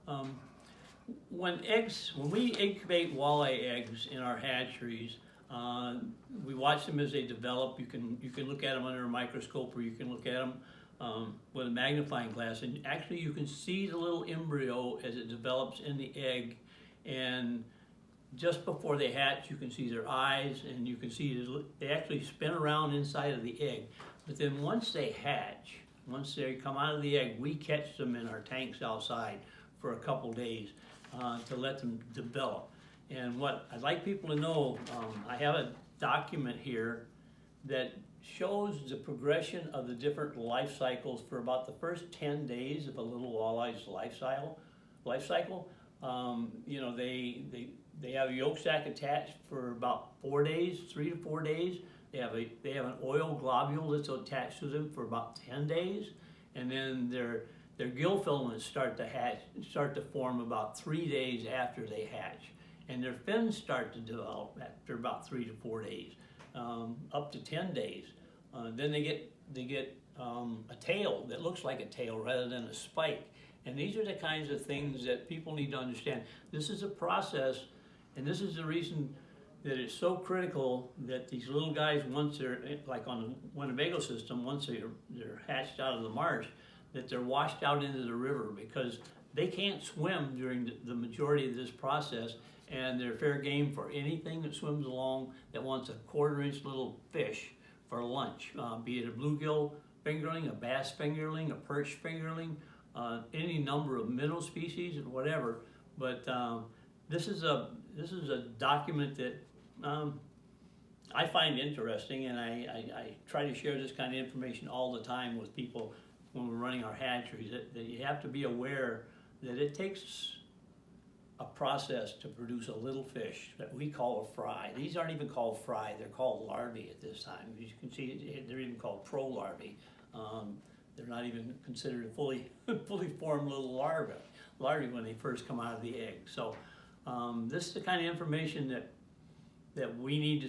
Um, when we incubate walleye eggs in our hatcheries, we watch them as they develop. You can look at them under a microscope, or you can look at them with a magnifying glass, and actually you can see the little embryo as it develops in the egg. And just before they hatch, you can see their eyes, and you can see they actually spin around inside of the egg. But then once they hatch, once they come out of the egg, we catch them in our tanks outside for a couple days to let them develop. And what I'd like people to know, I have a document here that shows the progression of the different life cycles for about the first 10 days of a little walleye's life cycle. You know, they have a yolk sac attached for about 4 days, 3 to 4 days. They have an oil globule that's attached to them for about 10 days, and then their gill filaments start to form about 3 days after they hatch, and their fins start to develop after about 3 to 4 days, up to 10 days. Then they get a tail that looks like a tail rather than a spike. And these are the kinds of things that people need to understand. This is a process, and this is the reason that it's so critical that these little guys, once they're, like on the Winnebago system, once they're hatched out of the marsh, that they're washed out into the river, because they can't swim during the majority of this process, and they're fair game for anything that swims along that wants a 1/4-inch little fish for lunch, be it a bluegill fingerling, a bass fingerling, a perch fingerling, any number of minnow species or whatever. But this is a document that I find interesting, and I try to share this kind of information all the time with people when we're running our hatcheries, that you have to be aware that it takes a process to produce a little fish that we call a fry. These aren't even called fry, they're called larvae at this time. As you can see, they're even called pro-larvae. They're not even considered a fully formed little larvae when they first come out of the egg. So this is the kind of information that we need to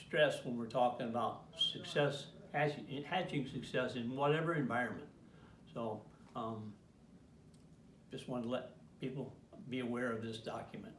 stress when we're talking about success, hatching success in whatever environment. So just wanted to let people be aware of this document.